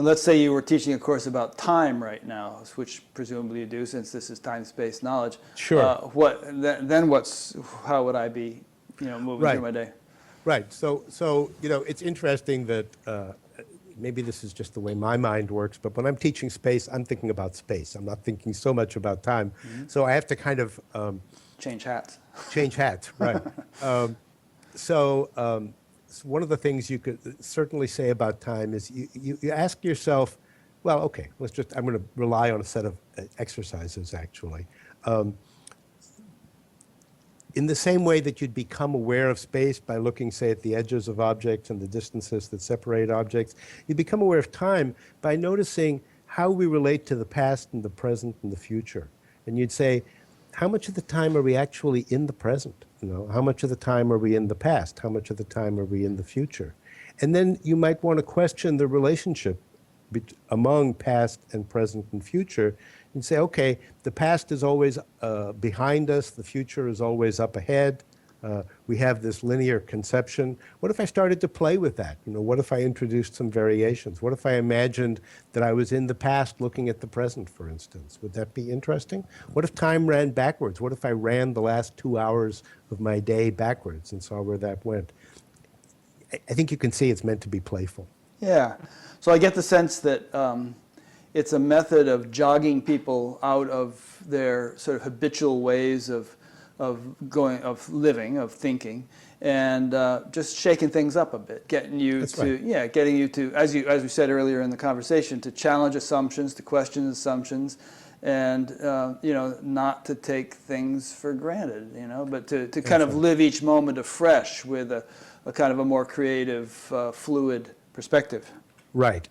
And let's say you were teaching a course about time right now, which presumably you do, since this is time-space knowledge. Sure. How would I be, moving Right. through my day? Right. So it's interesting that maybe this is just the way my mind works, but when I'm teaching space, I'm thinking about space. I'm not thinking so much about time. Mm-hmm. So I have to kind of change hats. Change hats, right. So one of the things you could certainly say about time is you ask yourself, well, okay, I'm going to rely on a set of exercises, actually. In the same way that you'd become aware of space by looking, say, at the edges of objects and the distances that separate objects, you become aware of time by noticing how we relate to the past and the present and the future. And you'd say, how much of the time are we actually in the present? How much of the time are we in the past? How much of the time are we in the future? And then you might want to question the relationship among past and present and future. And say, okay, the past is always behind us, the future is always up ahead. We have this linear conception. What if I started to play with that? What if I introduced some variations? What if I imagined that I was in the past looking at the present, for instance? Would that be interesting? What if time ran backwards? What if I ran the last 2 hours of my day backwards and saw where that went? I think you can see it's meant to be playful. Yeah. So I get the sense that it's a method of jogging people out of their sort of habitual ways of living, of thinking, and just shaking things up a bit, getting you to, as we said earlier in the conversation, to challenge assumptions, to question assumptions, and not to take things for granted, but to kind of live each moment afresh with a kind of a more creative, fluid perspective. Right.